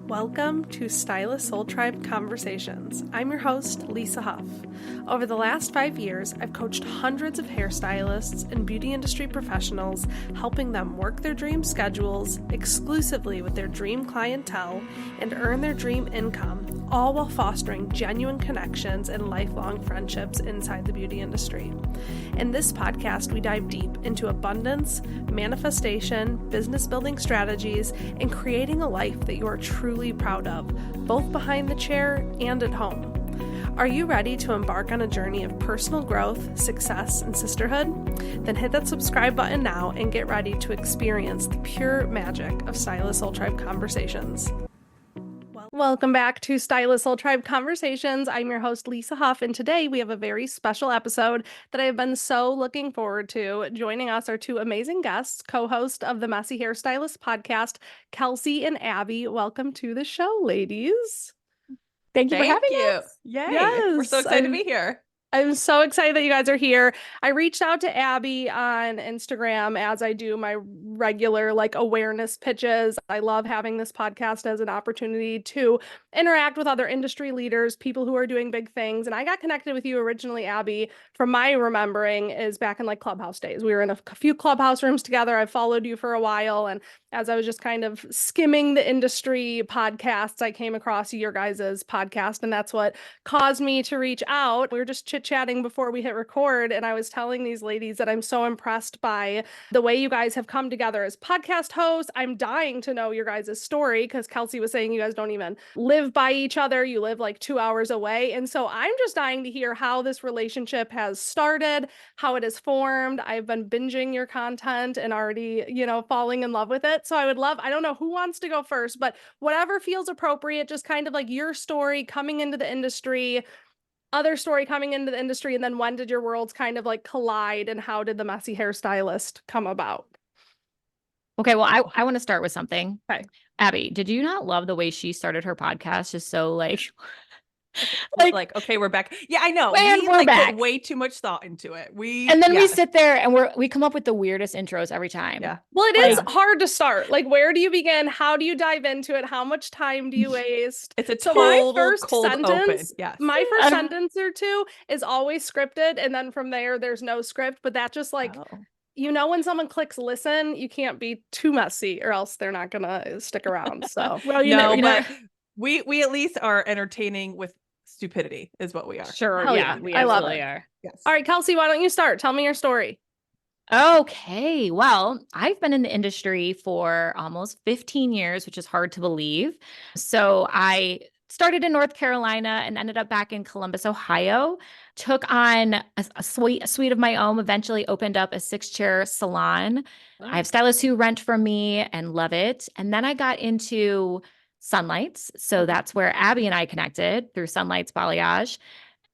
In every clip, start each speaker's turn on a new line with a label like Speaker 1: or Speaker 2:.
Speaker 1: Welcome to Stylist Soul Tribe Conversations. I'm your host, Lisa Huff. Over the last 5 years, I've coached hundreds of hairstylists and beauty industry professionals, helping them work their dream schedules exclusively with their dream clientele and earn their dream income, all while fostering genuine connections and lifelong friendships inside the beauty industry. In this podcast, we dive deep into abundance, manifestation, business building strategies, and creating a life that you are truly proud of, both behind the chair and at home. Are you ready to embark on a journey of personal growth, success, and sisterhood? Then hit that subscribe button now and get ready to experience the pure magic of Stylist Soul Tribe Conversations. Welcome back to Stylist Soul Tribe Conversations. I'm your host, Lisa Huff, and today we have a very special episode that I've been so looking forward to. Joining us are two amazing guests, co-host of the Messy Hairstylist podcast, Kelsey and Abby. Welcome to the show, ladies.
Speaker 2: Thank you for having us.
Speaker 3: Yay.
Speaker 1: Yes,
Speaker 3: We're so excited to be here.
Speaker 1: I'm so excited that you guys are here. I reached out to Abby on Instagram as I do my regular awareness pitches. I love having this podcast as an opportunity to interact with other industry leaders, people who are doing big things. And I got connected with you originally, Abby, from my remembering is back in Clubhouse days. We were in a few Clubhouse rooms together. I followed you for a while. And as I was just kind of skimming the industry podcasts, I came across your guys' podcast. And that's what caused me to reach out. We were just chit-chatting before we hit record, and I was telling these ladies that I'm so impressed by the way you guys have come together as podcast hosts. I'm dying to know your guys' story, because Kelsey was saying you guys don't even live by each other. You live 2 hours away. And so I'm just dying to hear how this relationship has started, how it has formed. I've been binging your content and already, falling in love with it. So I don't know who wants to go first, but whatever feels appropriate, just kind of your story coming into the industry, other story coming into the industry, and then when did your worlds kind of collide, and how did the Messy Hairstylist come about?
Speaker 2: Okay, well, I want to start with something.
Speaker 1: Okay.
Speaker 2: Abby, did you not love the way she started her podcast? Just so
Speaker 3: okay, we're back. Yeah, I know.
Speaker 2: We're back.
Speaker 3: Put way too much thought into it. We
Speaker 2: sit there and we come up with the weirdest intros every time.
Speaker 3: Yeah.
Speaker 1: Well, it is hard to start. Where do you begin? How do you dive into it? How much time do you waste?
Speaker 3: It's a total cold
Speaker 1: sentence,
Speaker 3: open. Yes.
Speaker 1: My first sentence or two is always scripted, and then from there's no script. But that just when someone clicks listen, you can't be too messy, or else they're not gonna stick around. So
Speaker 3: but we at least are entertaining with stupidity, is what we are.
Speaker 2: Sure.
Speaker 1: Hell
Speaker 2: yeah, we absolutely are.
Speaker 3: Yes.
Speaker 1: All right, Kelsey, why don't you start? Tell me your story.
Speaker 2: Okay. Well, I've been in the industry for almost 15 years, which is hard to believe. So I started in North Carolina and ended up back in Columbus, Ohio, took on a suite of my own, eventually opened up a 6-chair salon.
Speaker 1: Wow.
Speaker 2: I have stylists who rent from me and love it. And then I got into Sunlights. So that's where Abby and I connected through Sunlights Balayage.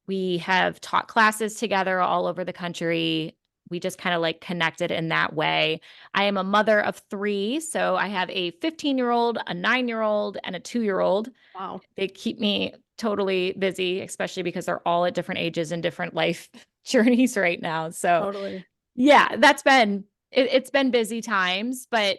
Speaker 2: We have taught classes together all over the country. We just kind of connected in that way. I am a mother of 3. So I have a 15-year-old, a 9-year-old, and a 2-year-old.
Speaker 1: Wow.
Speaker 2: They keep me totally busy, especially because they're all at different ages and different life journeys right now. So
Speaker 1: Totally.
Speaker 2: Yeah, it's been busy times, but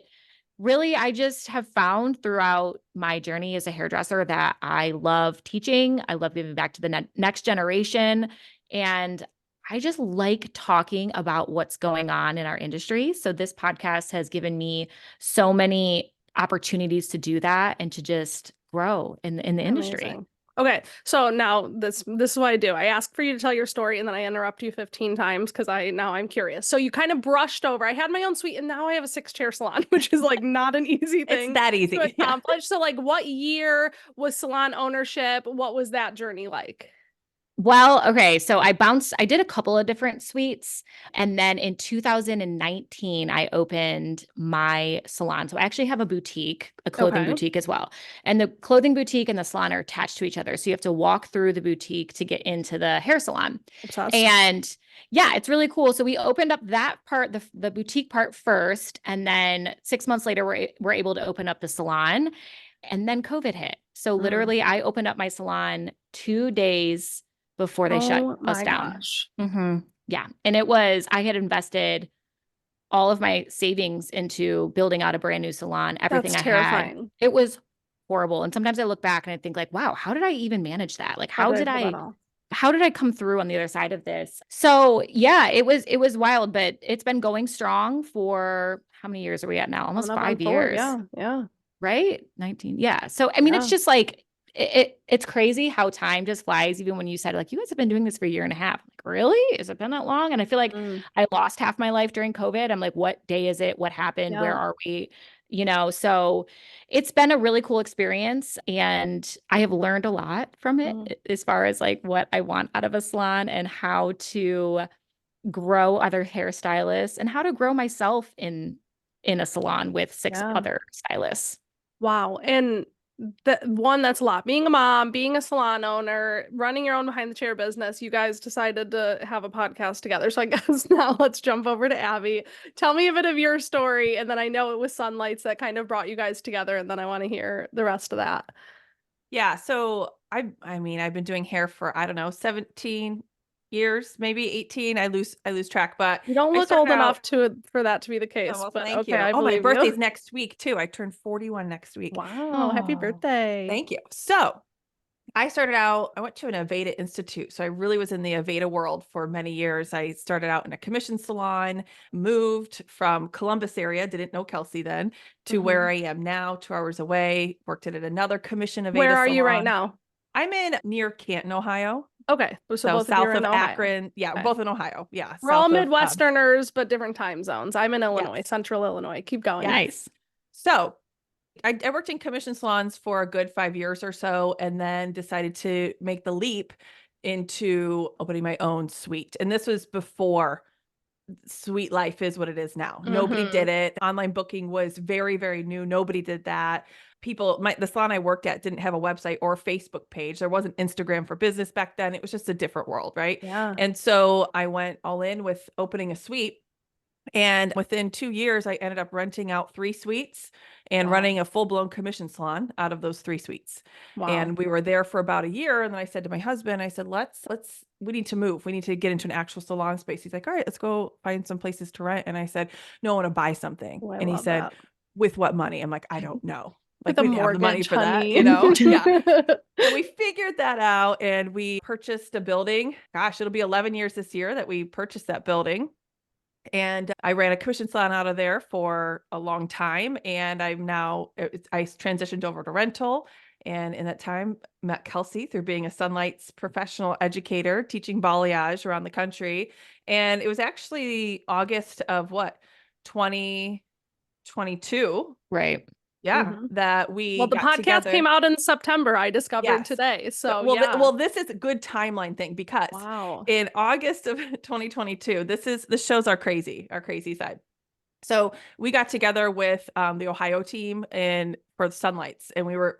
Speaker 2: really, I just have found throughout my journey as a hairdresser that I love teaching. I love giving back to the next generation. And I just like talking about what's going on in our industry. So this podcast has given me so many opportunities to do that and to just grow in the industry.
Speaker 1: Amazing. Okay, so now this is what I do. I ask for you to tell your story, and then I interrupt you 15 times because I'm curious. So you kind of brushed over. I had my own suite, and now I have a 6-chair salon, which is not an easy thing.
Speaker 3: It's that easy
Speaker 1: to accomplish. So what year was salon ownership? What was that journey like?
Speaker 2: Well, okay. So I did a couple of different suites. And then in 2019, I opened my salon. So I actually have a clothing boutique as well. And the clothing boutique and the salon are attached to each other. So you have to walk through the boutique to get into the hair salon.
Speaker 1: Obsessed.
Speaker 2: And yeah, it's really cool. So we opened up that part, the boutique part first. And then 6 months later, we're able to open up the salon. And then COVID hit. So literally I opened up my salon 2 days before they shut us down.
Speaker 1: Gosh.
Speaker 2: Mm-hmm. Yeah. And I had invested all of my savings into building out a brand new salon, everything
Speaker 1: That's
Speaker 2: I
Speaker 1: terrifying.
Speaker 2: had. It was horrible. And sometimes I look back and I think like, wow, how did I even manage that? Like,
Speaker 1: How did I pull that off?
Speaker 2: how did I come through on the other side of this? So yeah, it was wild, but it's been going strong for how many years are we at now? Almost
Speaker 1: Coming up on
Speaker 2: 5
Speaker 1: 4.
Speaker 2: years,
Speaker 1: Yeah.
Speaker 2: right? 19. Yeah. So I mean, it's
Speaker 1: Yeah.
Speaker 2: just like it's crazy how time just flies. Even when you said like you guys have been doing this for a year and a half, I'm like, really? Has it been that long? And I feel like
Speaker 1: Mm,
Speaker 2: I lost half my life during COVID. I'm like, what day is it? What happened? Where
Speaker 1: yeah.
Speaker 2: are we? So it's been a really cool experience and I have learned a lot from it
Speaker 1: Mm,
Speaker 2: as far as like what I want out of a salon and how to grow other hairstylists and how to grow myself in a salon with 6
Speaker 1: yeah.
Speaker 2: other stylists.
Speaker 1: Wow. And the one that's a lot. Being a mom, being a salon owner, running your own behind the chair business, you guys decided to have a podcast together. So I guess now let's jump over to Abby. Tell me a bit of your story. And then I know it was Sunlights that kind of brought you guys together. And then I want to hear the rest of that.
Speaker 3: Yeah. So I mean, I've been doing hair for, I don't know, 17 years, maybe 18. I lose track, but
Speaker 1: You don't
Speaker 3: I
Speaker 1: look
Speaker 3: started
Speaker 1: old
Speaker 3: out.
Speaker 1: enough for that to be the
Speaker 3: Oh,
Speaker 1: case,
Speaker 3: well,
Speaker 1: but
Speaker 3: thank
Speaker 1: okay,
Speaker 3: you.
Speaker 1: I
Speaker 3: Oh, my
Speaker 1: believe you.
Speaker 3: birthday's next week too. I turn 41 next week.
Speaker 1: Wow, happy
Speaker 2: Oh,
Speaker 1: birthday.
Speaker 3: Thank you. So I started out, I went to an Aveda Institute. So I really was in the Aveda world for many years. I started out in a commission salon, moved from Columbus area, didn't know Kelsey then, to where
Speaker 1: Mhm.
Speaker 3: I am now, 2 hours away, worked at another commission
Speaker 1: Where
Speaker 3: Aveda
Speaker 1: are you right
Speaker 3: salon.
Speaker 1: now?
Speaker 3: I'm in near Canton, Ohio.
Speaker 1: Okay, so
Speaker 3: So
Speaker 1: both of you are
Speaker 3: south
Speaker 1: in
Speaker 3: of
Speaker 1: Ohio.
Speaker 3: Akron. Yeah, we're
Speaker 1: Okay.
Speaker 3: both in Ohio. Yeah,
Speaker 1: We're all
Speaker 3: south of
Speaker 1: Midwesterners, but different time zones. I'm in Illinois,
Speaker 3: yes,
Speaker 1: central Illinois. Keep going.
Speaker 3: yes.
Speaker 2: nice.
Speaker 3: So I worked in commission salons for a good 5 years or so, and then decided to make the leap into opening my own suite. And this was before Suite Life is what it is now. Nobody
Speaker 1: Mm-hmm.
Speaker 3: did it. Online booking was very, very new. Nobody did that. The salon I worked at didn't have a website or a Facebook page. There wasn't Instagram for business back then. It was just a different world, right?
Speaker 1: Yeah.
Speaker 3: And so I went all in with opening a suite. And within 2 years, I ended up renting out 3 suites and
Speaker 1: Wow.
Speaker 3: running a full-blown commission salon out of those 3 suites.
Speaker 1: Wow.
Speaker 3: And we were there for about a year. And then I said to my husband, I said, we need to move. We need to get into an actual salon space. He's like, all right, let's go find some places to rent. And I said, no, I want to buy something.
Speaker 1: Oh, I
Speaker 3: And he
Speaker 1: love
Speaker 3: said,
Speaker 1: that.
Speaker 3: with what money? I'm like, I don't know.
Speaker 1: With
Speaker 3: Like
Speaker 1: a
Speaker 3: we didn't have the money
Speaker 1: mortgage,
Speaker 3: for that,
Speaker 1: honey.
Speaker 3: Yeah. So we figured that out and we purchased a building. Gosh, it'll be 11 years this year that we purchased that building. And I ran a commission salon out of there for a long time. And I transitioned over to rental. And in that time, met Kelsey through being a Sunlight's professional educator, teaching balayage around the country. And it was actually August of 2022.
Speaker 2: Right.
Speaker 3: Yeah,
Speaker 1: Mhm.
Speaker 3: that we
Speaker 1: Well, the
Speaker 3: got
Speaker 1: podcast
Speaker 3: together.
Speaker 1: came out in September, I discovered
Speaker 3: Yes.
Speaker 1: today. So,
Speaker 3: Well,
Speaker 1: yeah.
Speaker 3: this is a good timeline thing because
Speaker 1: Wow.
Speaker 3: in August of 2022, this shows our crazy side. So we got together with the Ohio team and for the Sunlights, and we were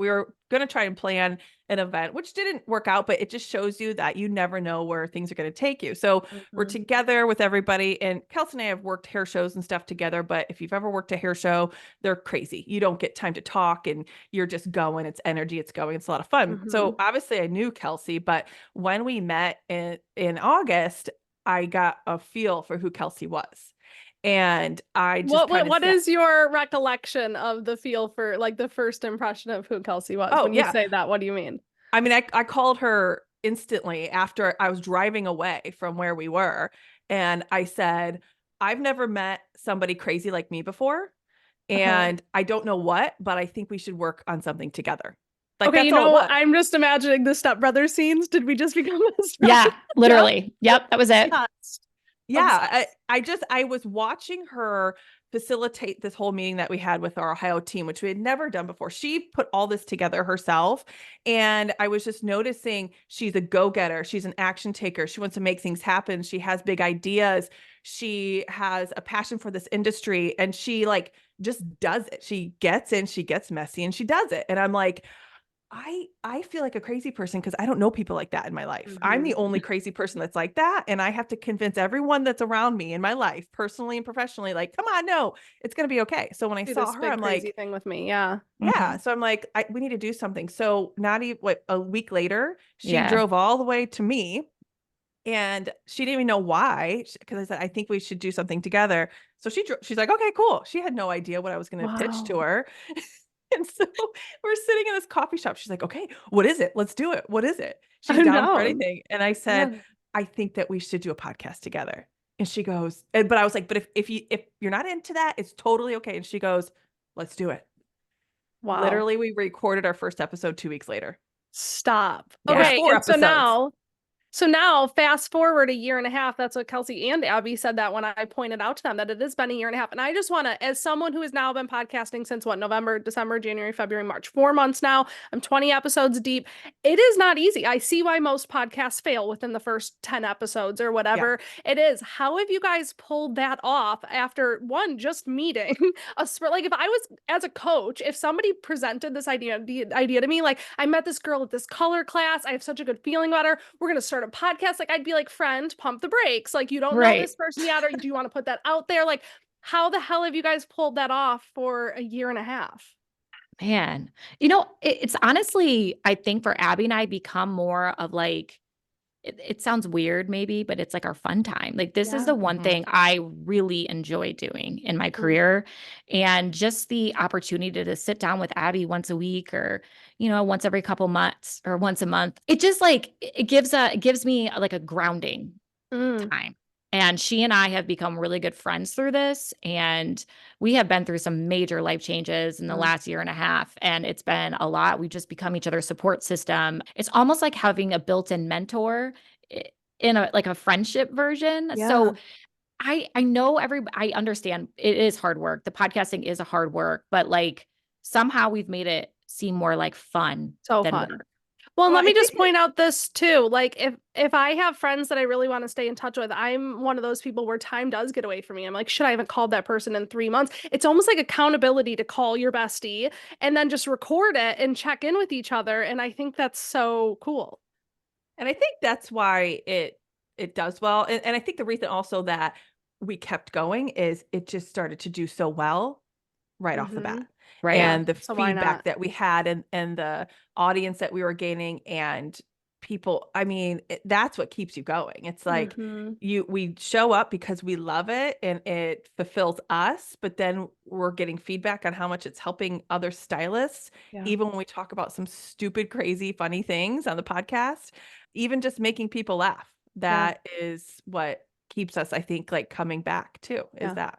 Speaker 3: going to try and plan an event, which didn't work out, but it just shows you that you never know where things are going to take you. So we're
Speaker 1: Mhm.
Speaker 3: together with everybody, and Kelsey and I have worked hair shows and stuff together. But if you've ever worked a hair show, they're crazy. You don't get time to talk, and you're just going. It's energy. It's going. It's a lot of fun. So
Speaker 1: Mhm.
Speaker 3: obviously, I knew Kelsey, but when we met in August, I got a feel for who Kelsey was. And I just kind of
Speaker 1: What
Speaker 3: said,
Speaker 1: is your recollection of the feel for like the first impression of who Kelsey was?
Speaker 3: oh,
Speaker 1: When you
Speaker 3: yeah.
Speaker 1: say that, what do you mean?
Speaker 3: I mean, I called her instantly after I was driving away from where we were. And I said, I've never met somebody crazy like me before.
Speaker 1: Uh-huh.
Speaker 3: And I don't know what, but I think we should work on something together. Like,
Speaker 1: Okay,
Speaker 3: that's all it was.
Speaker 1: I'm just imagining the Step Brothers scenes. Did we just become best friends?
Speaker 2: Yeah, literally. Yep, that was it.
Speaker 1: Yes.
Speaker 3: Yeah, I was watching her facilitate this whole meeting that we had with our Ohio team, which we had never done before. She put all this together herself. And I was just noticing she's a go-getter. She's an action taker. She wants to make things happen. She has big ideas. She has a passion for this industry and she like just does it. She gets in, she gets messy and she does it. And I'm like, I feel like a crazy person because I don't know people like that in my life. I'm
Speaker 1: Mhm.
Speaker 3: the only crazy person that's like that. And I have to convince everyone that's around me in my life, personally and professionally, like, come on, no, it's going to be okay. So when I
Speaker 1: Do
Speaker 3: saw
Speaker 1: this
Speaker 3: her,
Speaker 1: big
Speaker 3: I'm
Speaker 1: crazy
Speaker 3: like,
Speaker 1: thing with me. Yeah.
Speaker 3: yeah.
Speaker 2: Mhm.
Speaker 3: So I'm like, we need to do something. So not even a week later, she
Speaker 2: Yeah.
Speaker 3: drove all the way to me and she didn't even know why. Because I said, I think we should do something together. So she's like, okay, cool. She had no idea what I was going to pitch to
Speaker 1: Wow.
Speaker 3: her. And so we're sitting in this coffee shop. She's like, okay, what is it? Let's do it. What is it? She's
Speaker 1: I
Speaker 3: down for
Speaker 1: know.
Speaker 3: anything. And I
Speaker 1: Yeah.
Speaker 3: said, I think that we should do a podcast together. And she goes, but I was like, but if you're not into that, it's totally okay. And she goes, let's do it.
Speaker 1: Wow.
Speaker 3: Literally, we recorded our first episode 2 weeks later.
Speaker 1: Stop.
Speaker 3: Yeah.
Speaker 1: Okay.
Speaker 3: 4
Speaker 1: And so
Speaker 3: episodes.
Speaker 1: now fast forward a year and a half. That's what Kelsey and Abby said that when I pointed out to them that it has been a year and a half. And I just want to, as someone who has now been podcasting since what, November, December, January, February, March, 4 months now, I'm 20 episodes deep. It is not easy. I see why most podcasts fail within the first 10 episodes or whatever it is. How have you guys pulled that off after one, just meeting like if I was as a coach, if somebody presented the idea to me, like I met this girl at this color class, I have such a good feeling about her, we're going to start a podcast, like I'd be like, friend, pump the brakes. Like, you don't know this person yet, or do you want to put that out there? Like, how the hell have you guys pulled that off for a year and a half?
Speaker 2: Man, you know, it's honestly, I think for Abby and I become more of like, it sounds weird maybe, but it's like our fun time. Like this is the one thing I really enjoy doing in my career. And just the opportunity to sit down with Abby once a week or, you know, once every couple months or once a month. It just like, it gives me like a grounding time. And she and I have become really good friends through this. And we have been through some major life changes in the last year and a half. And it's been a lot. We've just become each other's support system. It's almost like having a built-in mentor in a friendship version.
Speaker 1: Yeah.
Speaker 2: So I know I understand it is hard work. The podcasting is a hard work, but like somehow we've made it seem more like fun
Speaker 1: So
Speaker 2: than
Speaker 1: fun.
Speaker 2: work.
Speaker 1: Well, let me just point out this too. Like if I have friends that I really want to stay in touch with, I'm one of those people where time does get away from me. I'm like, shit, I haven't called that person in 3 months. It's almost like accountability to call your bestie and then just record it and check in with each other. And I think that's so cool.
Speaker 3: And I think that's why it does well. And I think the reason also that we kept going is it just started to do so well right off the bat.
Speaker 2: Right.
Speaker 3: And the
Speaker 1: So why
Speaker 3: feedback
Speaker 1: not?
Speaker 3: that we had and the audience that we were gaining and people, I mean, that's what keeps you going. It's like we show up because we love it and it fulfills us, but then we're getting feedback on how much it's helping other stylists, even when we talk about some stupid, crazy, funny things on the podcast, even just making people laugh. That is what keeps us, I think, like coming back too, is that.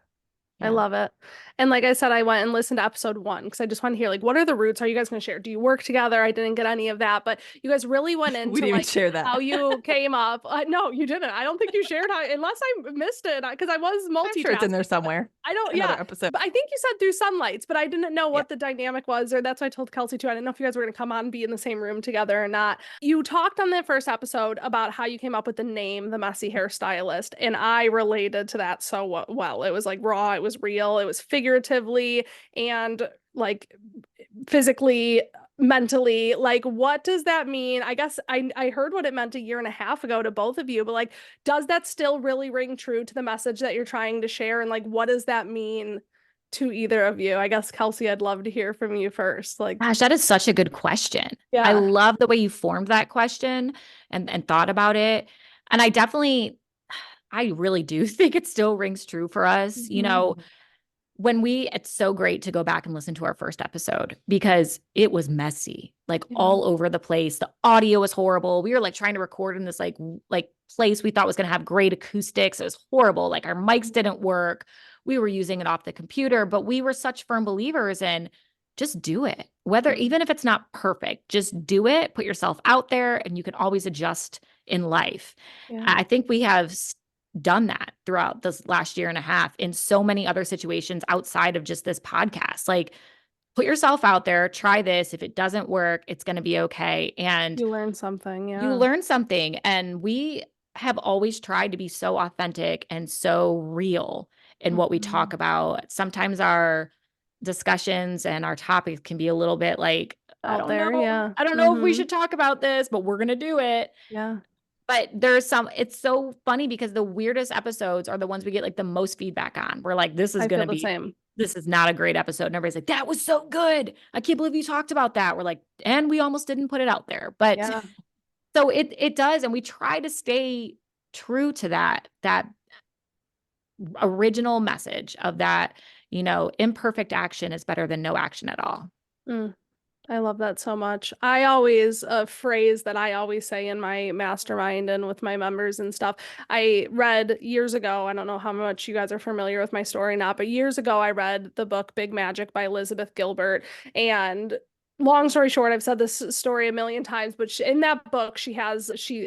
Speaker 1: I love it. And like I said, I went and listened to episode 1 because I just want to hear, like, what are the roots? Are you guys going to share? Do you work together? I didn't get any of that, but you guys really went into
Speaker 3: We didn't even
Speaker 1: like
Speaker 3: share that.
Speaker 1: how you came up. No, you didn't. I don't think you shared how, unless I missed it because I was multitasking.
Speaker 3: I'm sure it's in there somewhere.
Speaker 1: I don't,
Speaker 3: Another episode.
Speaker 1: But I think you said through sunlights, but I didn't know what the dynamic was, or that's why I told Kelsey too. I didn't know if you guys were going to come on and be in the same room together or not. You talked on the first episode about how you came up with the name, the Messy Hairstylist, and I related to that so well. It was like raw, it was real, it was figuratively and like physically, mentally. Like, what does that mean? I guess I heard what it meant a year and a half ago to both of you, but like, does that still really ring true to the message that you're trying to share? And like, what does that mean to either of you? I guess Kelsey, I'd love to hear from you first. Like,
Speaker 2: Gosh, that is such a good question. I love the way you formed that question and thought about it. And I really do think it still rings true for us. You know, it's so great to go back and listen to our first episode because it was messy, like all over the place. The audio was horrible. We were like trying to record in this like place we thought was going to have great acoustics. It was horrible. Like our mics didn't work. We were using it off the computer, but we were such firm believers in just do it. Even if it's not perfect, just do it, put yourself out there, and you can always adjust in life. I think we have done that throughout this last year and a half in so many other situations outside of just this podcast. Like, put yourself out there, try this. If it doesn't work, it's going to be okay. And
Speaker 1: you learn something.
Speaker 2: You learn something. And we have always tried to be so authentic and so real in what we talk about. Sometimes our discussions and our topics can be a little bit like, I don't know if we should talk about this, but we're going to do it.
Speaker 1: Yeah.
Speaker 2: But it's so funny because the weirdest episodes are the ones we get like the most feedback on. We're like, this is going to be, this is not a great episode. And everybody's like, that was so good. I can't believe you talked about that. We're like, and we almost didn't put it out there. But so it does. And we try to stay true to that original message of that, you know, imperfect action is better than no action at all.
Speaker 1: Mm. I love that so much. I always, a phrase that I always say in my mastermind and with my members and stuff, I read years ago, I don't know how much you guys are familiar with my story or not, but years ago I read the book Big Magic by Elizabeth Gilbert. And long story short, I've said this story a million times, but in that book, she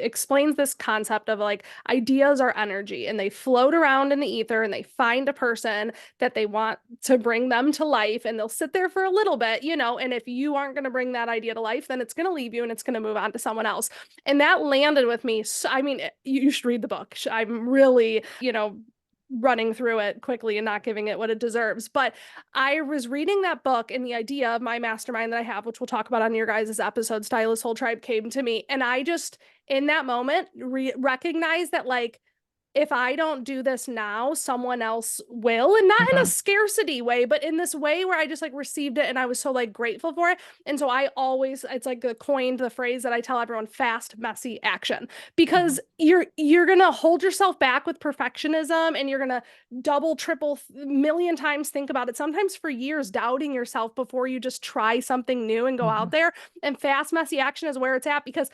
Speaker 1: explains this concept of like ideas are energy and they float around in the ether and they find a person that they want to bring them to life, and they'll sit there for a little bit, and if you aren't going to bring that idea to life, then it's going to leave you and it's going to move on to someone else. And that landed with me. So, I mean, you should read the book. I'm really, running through it quickly and not giving it what it deserves. But I was reading that book, and the idea of my mastermind that I have, which we'll talk about on your guys' episode, Stylist Soul Tribe, came to me. And I just, in that moment, recognized that, like, if I don't do this now, someone else will. And not in a scarcity way, but in this way where I just like received it and I was so like grateful for it. And so I always, it's like coined the phrase that I tell everyone: fast, messy action. Because you're gonna hold yourself back with perfectionism, and you're gonna double, triple, million times think about it, sometimes for years, doubting yourself before you just try something new and go out there. And fast, messy action is where it's at, because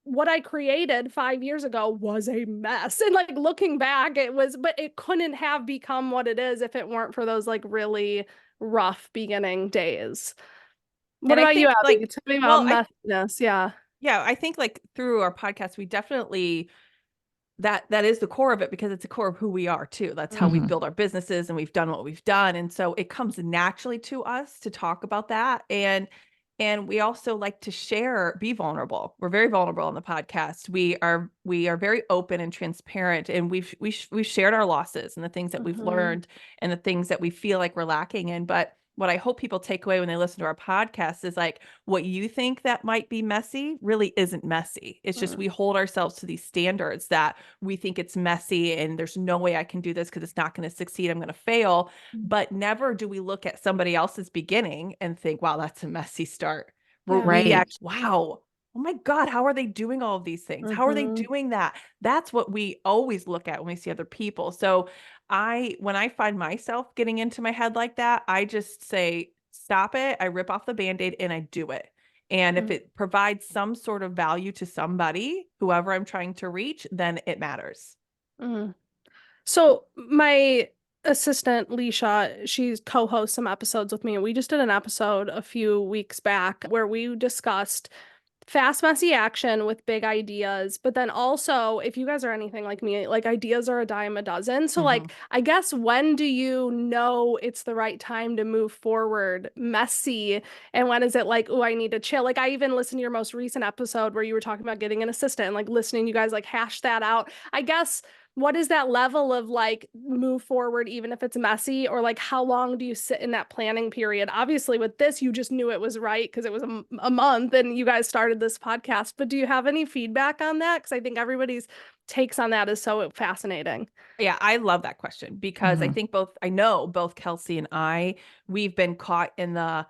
Speaker 1: what I created 5 years ago was a mess. And like looking back, but it couldn't have become what it is if it weren't for those like really rough beginning days. What
Speaker 3: And I
Speaker 1: about you,
Speaker 3: think
Speaker 1: Abby?
Speaker 3: like,
Speaker 1: Tell me
Speaker 3: well,
Speaker 1: about messiness. Yeah.
Speaker 3: yeah, I think like through our podcast, we definitely that is the core of it, because it's the core of who we are too. That's how we've built our businesses and we've done what we've done. And so it comes naturally to us to talk about that. And we also like to share, be vulnerable. We're very vulnerable on the podcast. We are very open and transparent, and we've shared our losses and the things that we've learned and the things that we feel like we're lacking in. But what I hope people take away when they listen to our podcast is like, what you think that might be messy really isn't messy. It's just we hold ourselves to these standards that we think it's messy and there's no way I can do this because it's not going to succeed. I'm going to fail. But never do we look at somebody else's beginning and think, wow, that's a messy start.
Speaker 1: Yeah.
Speaker 3: We
Speaker 2: Right.
Speaker 3: actually, wow, oh my God, how are they doing all of these things? How are they doing that? That's what we always look at when we see other people. So when I find myself getting into my head like that, I just say, stop it. I rip off the Band-Aid and I do it. And if it provides some sort of value to somebody, whoever I'm trying to reach, then it matters.
Speaker 1: So my assistant, Leisha, she's co-hosts some episodes with me, and we just did an episode a few weeks back where we discussed fast, messy action with big ideas. But then also, if you guys are anything like me, like ideas are a dime a dozen. So like, I guess, when do you know it's the right time to move forward messy? And when is it like, oh, I need to chill? Like, I even listened to your most recent episode where you were talking about getting an assistant, and like listening, you guys like hash that out. I guess, what is that level of like move forward, even if it's messy? Or like, how long do you sit in that planning period? Obviously with this, you just knew it was right because it was a month and you guys started this podcast. But do you have any feedback on that? Because I think everybody's takes on that is so fascinating.
Speaker 3: Yeah, I love that question, because I know both Kelsey and we've been caught in the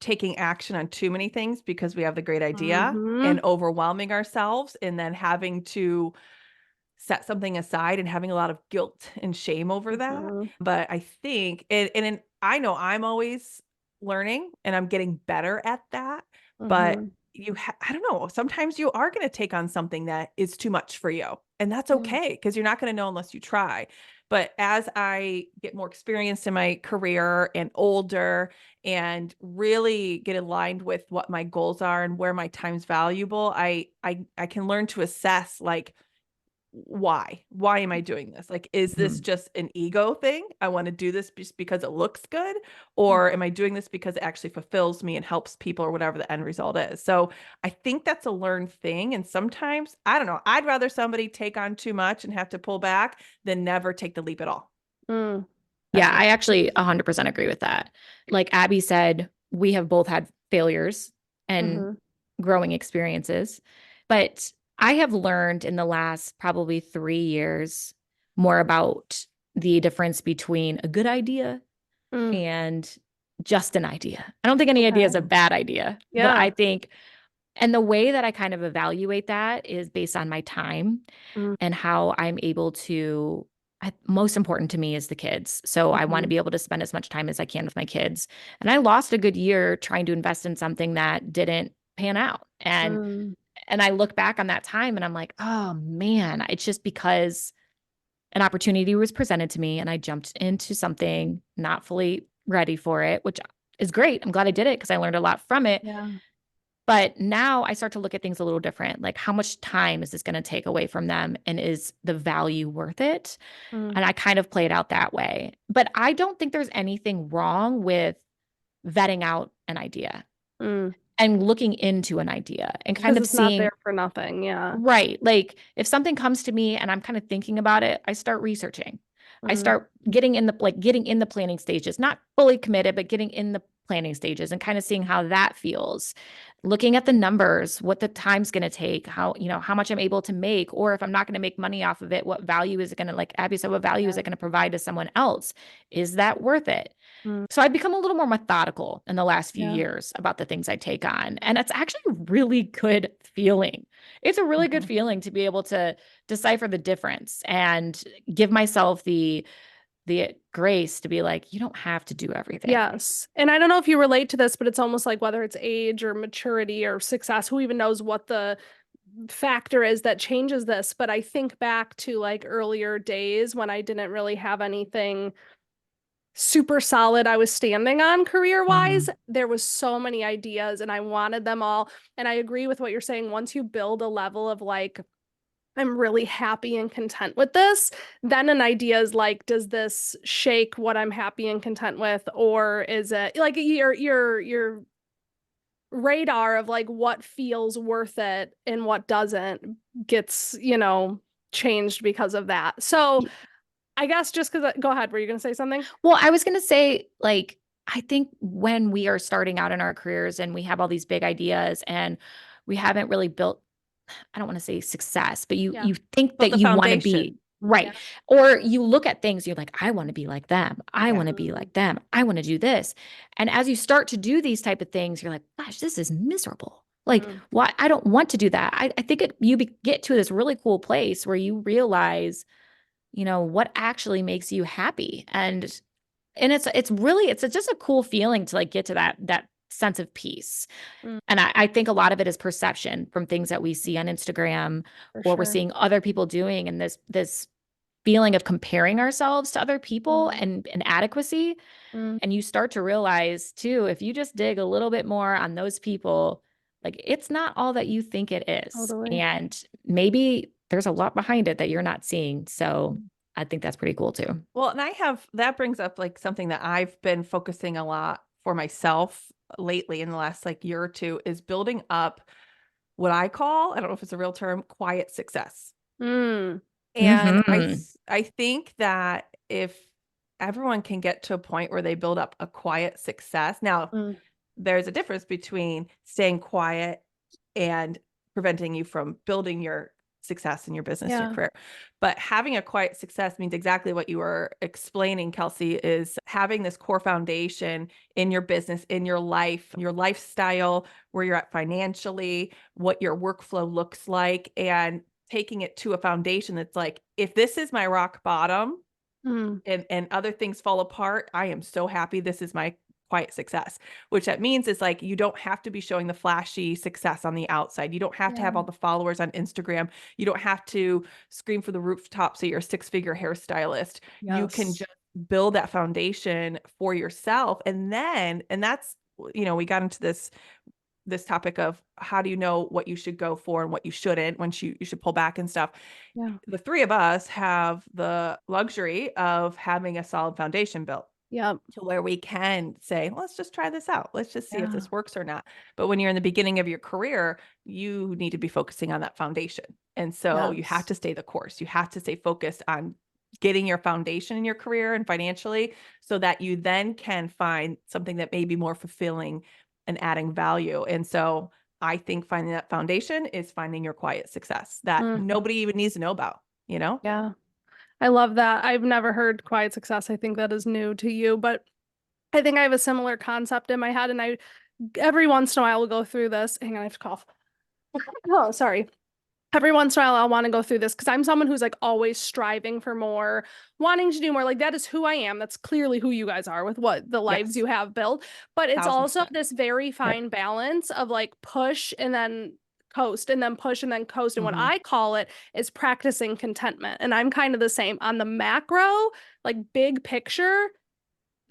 Speaker 3: taking action on too many things because we have the great idea and overwhelming ourselves, and then having to set something aside and having a lot of guilt and shame over that. But I think, and I know I'm always learning and I'm getting better at that. But I don't know, sometimes you are going to take on something that is too much for you. And that's okay, because you're not going to know unless you try. But as I get more experienced in my career and older and really get aligned with what my goals are and where my time's valuable, I can learn to assess, like, why am I doing this? Like, is this just an ego thing? I want to do this just because it looks good, or am I doing this because it actually fulfills me and helps people, or whatever the end result is? So I think that's a learned thing. And sometimes, I don't know, I'd rather somebody take on too much and have to pull back than never take the leap at all.
Speaker 2: Yeah, I actually 100% agree with that. Like Abby said, we have both had failures and growing experiences, but I have learned in the last probably 3 years more about the difference between a good idea and just an idea. I don't think any idea is a bad idea, but I think, and the way that I kind of evaluate that is based on my time and how I'm able to most important to me is the kids. So I want to be able to spend as much time as I can with my kids. And I lost a good year trying to invest in something that didn't pan out. And I look back on that time and I'm like, oh man, it's just because an opportunity was presented to me and I jumped into something not fully ready for it, which is great. I'm glad I did it because I learned a lot from it.
Speaker 1: Yeah.
Speaker 2: But now I start to look at things a little different. Like, how much time is this going to take away from them? And is the value worth it? And I kind of play it out that way. But I don't think there's anything wrong with vetting out an idea and looking into an idea and kind of
Speaker 1: it's not
Speaker 2: seeing
Speaker 1: there for nothing. Yeah.
Speaker 2: right. Like if something comes to me and I'm kind of thinking about it, I start researching. I start getting in the planning stages, not fully committed, but getting in the planning stages and kind of seeing how that feels. Looking at the numbers, what the time's going to take, how much I'm able to make, or if I'm not going to make money off of it, what value is it going to, like Abby said, what value is it going to provide to someone else? Is that worth it? So I've become a little more methodical in the last few years about the things I take on. And it's actually a really good feeling. It's a really good feeling to be able to decipher the difference and give myself the grace to be like, you don't have to do everything.
Speaker 1: Yes. And I don't know if you relate to this, but it's almost like whether it's age or maturity or success, who even knows what the factor is that changes this. But I think back to like earlier days when I didn't really have anything super solid I was standing on career-wise. There was so many ideas and I wanted them all. And I agree with what you're saying. Once you build a level of like, I'm really happy and content with this, then an idea is like, does this shake what I'm happy and content with? Or is it like your radar of like what feels worth it and what doesn't gets, changed because of that. So I guess just because, go ahead, were you going to say something?
Speaker 2: Well, I was going to say, like, I think when we are starting out in our careers and we have all these big ideas and we haven't really built, I don't want to say success, but you think that you want to be right. Yeah. Or you look at things, you're like, I want to be like them. I want to be like them. I want to do this. And as you start to do these type of things, you're like, gosh, this is miserable. Like, why? I don't want to do that. I think you get to this really cool place where you realize, what actually makes you happy. And it's just a cool feeling to like get to that sense of peace. And I think a lot of it is perception from things that we see on Instagram or we're seeing other people doing, and this feeling of comparing ourselves to other people and inadequacy. And you start to realize too, if you just dig a little bit more on those people, like it's not all that you think it is. Totally. And maybe there's a lot behind it that you're not seeing. So I think that's pretty cool too.
Speaker 3: Well, and that brings up like something that I've been focusing a lot for myself lately in the last like year or two is building up what I call, I don't know if it's a real term, quiet success. And I think that if everyone can get to a point where they build up a quiet success, now there's a difference between staying quiet and preventing you from building your success in your business, your career. But having a quiet success means exactly what you were explaining, Kelsey, is having this core foundation in your business, in your life, your lifestyle, where you're at financially, what your workflow looks like, and taking it to a foundation that's like, if this is my rock bottom and other things fall apart, I am so happy this is my quiet success, which that means is like, you don't have to be showing the flashy success on the outside. You don't have to have all the followers on Instagram. You don't have to scream for the rooftops that you're a 6-figure hairstylist. You can just build that foundation for yourself. And that's, we got into this topic of how do you know what you should go for and what you shouldn't, when you should pull back and stuff. The three of us have the luxury of having a solid foundation built. To where we can say, let's just try this out. Let's just see if this works or not. But when you're in the beginning of your career, you need to be focusing on that foundation. And so you have to stay the course. You have to stay focused on getting your foundation in your career and financially, so that you then can find something that may be more fulfilling and adding value. And so I think finding that foundation is finding your quiet success that nobody even needs to know about,
Speaker 1: Yeah. I love that. I've never heard quiet success. I think that is new to you, but I think I have a similar concept in my head, and I every once in a while will go through this. Hang on, I have to cough. Oh, sorry. every once in a while I'll want to go through this because I'm someone who's like always striving for more, wanting to do more. Like that is who I am. That's clearly who you guys are with what the lives
Speaker 3: Yes.
Speaker 1: you have built. But it's also
Speaker 3: 1000%.
Speaker 1: this very fine balance of like push and then coast and then push and then coast. And what I call it is practicing contentment. And I'm kind of the same on the macro, like big picture.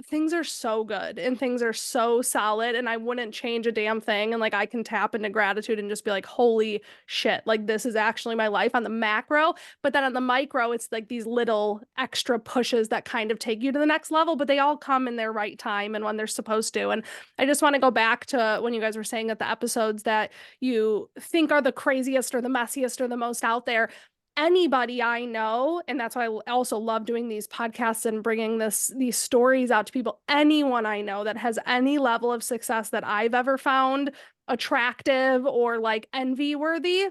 Speaker 1: Things are so good and things are so solid and I wouldn't change a damn thing. And like I can tap into gratitude and just be like, holy shit, like this is actually my life on the macro. But then on the micro, it's like these little extra pushes that kind of take you to the next level, but they all come in their right time and when they're supposed to. And I just want to go back to when you guys were saying that the episodes that you think are the craziest or the messiest or the most out there, anybody I know, and that's why I also love doing these podcasts and bringing these stories out to people, anyone I know that has any level of success that I've ever found attractive or like envy worthy,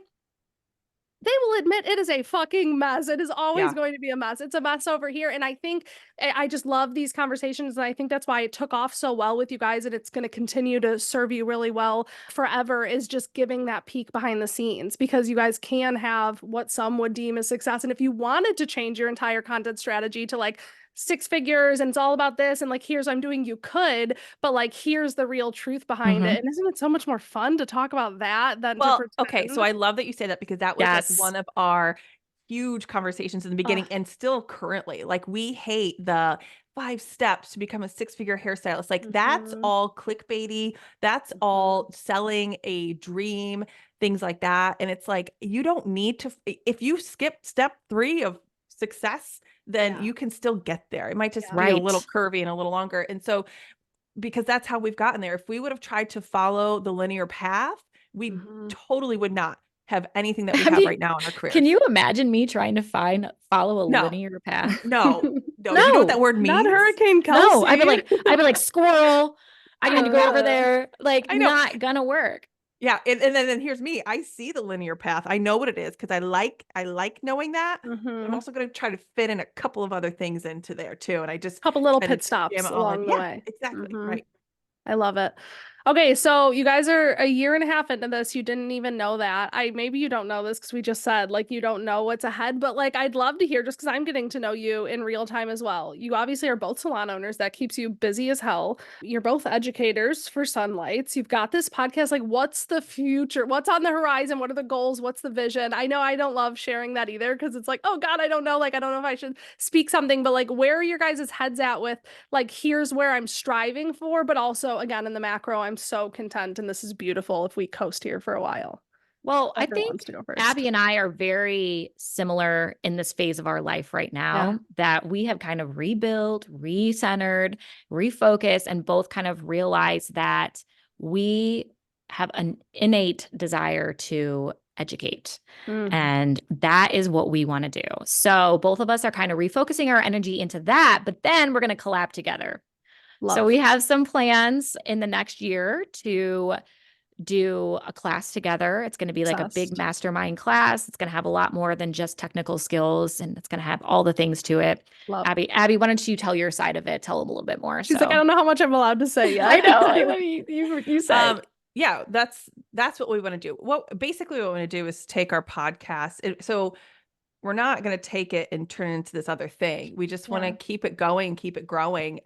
Speaker 1: they will admit it is a fucking mess. It is always going to be a mess. It's a mess over here. And I think I just love these conversations. And I think that's why it took off so well with you guys. And it's going to continue to serve you really well forever, is just giving that peek behind the scenes, because you guys can have what some would deem as success. And if you wanted to change your entire content strategy to like 6 figures and it's all about this and like here's what I'm doing, you could, but like here's the real truth behind it. And isn't it so much more fun to talk about that than to pretend?
Speaker 3: Okay, so I love that you say that because that was like one of our huge conversations in the beginning and still currently. Like we hate the 5 steps to become a 6-figure hairstylist. Like that's all clickbaity. That's all selling a dream, things like that. And it's like, you don't need to, if you skip step 3 of success, then you can still get there. It might just be a little curvy and a little longer. And so, because that's how we've gotten there. If we would have tried to follow the linear path, we totally would not have anything that we have right now in our career.
Speaker 2: Can you imagine me trying to follow a linear path?
Speaker 3: No. You know what that word means?
Speaker 1: Not Hurricane Kelsey.
Speaker 2: No, I'd be like squirrel. I need to go over there. Like, not gonna work.
Speaker 3: Yeah. And then here's me. I see the linear path. I know what it is because I like knowing that. I'm also going to try to fit in a couple of other things into there too. And I just
Speaker 1: couple little pit stops along the way.
Speaker 3: Exactly. Right.
Speaker 1: I love it. Okay, so you guys are a year and a half into this. You didn't even know that. Maybe you don't know this because we just said like you don't know what's ahead, but like I'd love to hear, just because I'm getting to know you in real time as well. You obviously are both salon owners. That keeps you busy as hell. You're both educators for Sunlights. You've got this podcast. Like, what's the future? What's on the horizon? What are the goals? What's the vision? I know I don't love sharing that either because it's like, oh God, I don't know. Like, I don't know if I should speak something, but like, where are your guys' heads at with like, here's where I'm striving for, but also again, in the macro, I'm so content and this is beautiful if we coast here for a while.
Speaker 2: Well, I think Abby and I are very similar in this phase of our life right now, that we have kind of rebuilt, recentered, refocused, and both kind of realized that we have an innate desire to educate. And that is what we want to do. So both of us are kind of refocusing our energy into that, but then we're going to collab together. So we have some plans in the next year to do a class together. It's going to be like a big mastermind class. It's going to have a lot more than just technical skills, and it's going to have all the things to it. Abby, why don't you tell your side of it? Tell them a little bit more.
Speaker 1: She's like, I don't know how much I'm allowed to say yet.
Speaker 2: I know. You said.
Speaker 3: Yeah, that's what we want to do. Basically what we want to do is take our podcast. So we're not going to take it and turn it into this other thing. We just want to keep it going, keep it growing,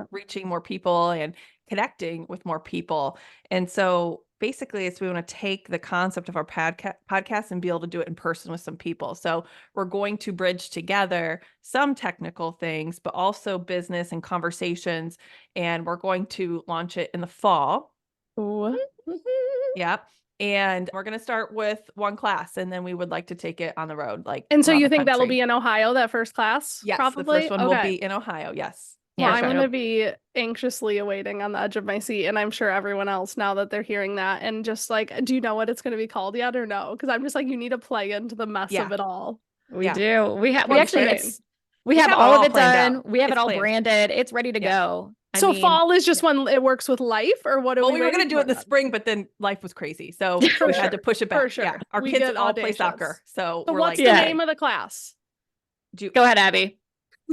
Speaker 3: reaching more people and connecting with more people. And so basically we want to take the concept of our podcast and be able to do it in person with some people. So we're going to bridge together some technical things, but also business and conversations. And we're going to launch it in the fall. Yep. And we're going to start with one class, and then we would like to take it on the road.
Speaker 1: And so you think that'll be in Ohio, that first class?
Speaker 3: Yes,
Speaker 1: probably?
Speaker 3: The first one will be in Ohio. Yes.
Speaker 1: Well, I'm going to be anxiously awaiting on the edge of my seat, and I'm sure everyone else, now that they're hearing that, and just like, do you know what it's going to be called yet or no? Because I'm just like, you need to play into the mess of it all.
Speaker 2: We do. We have all of it done. We have it all branded. It's ready to go.
Speaker 1: So fall is just when it works with life, or what?
Speaker 3: We were going to do it in the spring, but then life was crazy, so we had to push it back.
Speaker 1: For sure.
Speaker 3: Yeah. Our kids all play soccer, so
Speaker 1: what's the name of the class?
Speaker 2: Go ahead, Abby.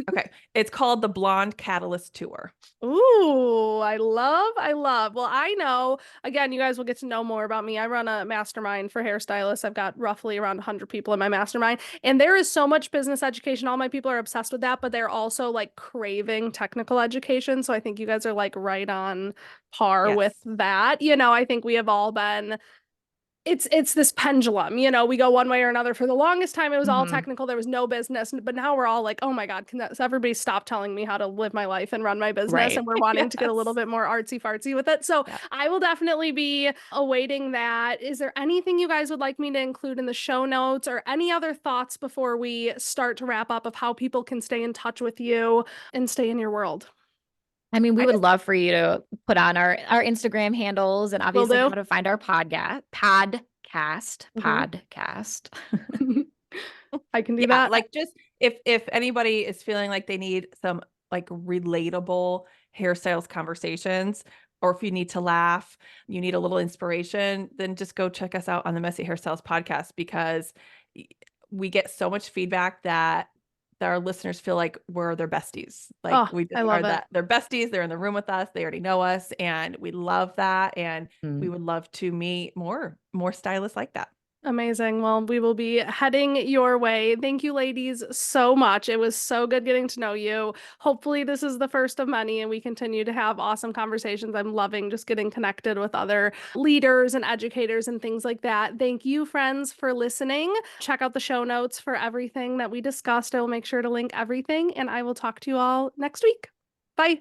Speaker 3: Okay. It's called the Blonde Catalyst Tour.
Speaker 1: Ooh, I love. Well, I know, again, you guys will get to know more about me. I run a mastermind for hairstylists. I've got roughly around 100 people in my mastermind, and there is so much business education. All my people are obsessed with that, but they're also like craving technical education. So I think you guys are like right on par
Speaker 3: Yes.
Speaker 1: with that. I think we have all been it's this pendulum, we go one way or another. For the longest time, it was all
Speaker 3: Mhm.
Speaker 1: technical. There was no business, but now we're all like, oh my God, everybody stop telling me how to live my life and run my business?
Speaker 2: Right.
Speaker 1: And we're wanting to get a little
Speaker 3: Yes.
Speaker 1: bit more artsy fartsy with it. So
Speaker 3: Yeah.
Speaker 1: I will definitely be awaiting that. Is there anything you guys would like me to include in the show notes, or any other thoughts before we start to wrap up of how people can stay in touch with you and stay in your world?
Speaker 2: I mean, we
Speaker 3: I
Speaker 2: would
Speaker 3: just
Speaker 2: love for you to put on our Instagram handles and
Speaker 1: Will
Speaker 2: obviously how
Speaker 1: do.
Speaker 2: to find our podcast.
Speaker 1: Mhm. I can do
Speaker 3: yeah,
Speaker 1: that.
Speaker 3: like just if anybody is feeling like they need some like relatable hairstyles conversations, or if you need to laugh, you need a little inspiration, then just go check us out on the Messy Hairstyles podcast, because y- we get so much feedback that our listeners feel like we're their besties. Like
Speaker 1: Oh,
Speaker 3: we
Speaker 1: I
Speaker 3: just are
Speaker 1: love it.
Speaker 3: that they're besties. They're in the room with us. They already know us, and we love that. And we
Speaker 2: Mm.
Speaker 3: would love to meet more stylists like that.
Speaker 1: Amazing. Well, we will be heading your way. Thank you, ladies, so much. It was so good getting to know you. Hopefully, this is the first of many and we continue to have awesome conversations. I'm loving just getting connected with other leaders and educators and things like that. Thank you, friends, for listening. Check out the show notes for everything that we discussed. I will make sure to link everything, and I will talk to you all next week. Bye.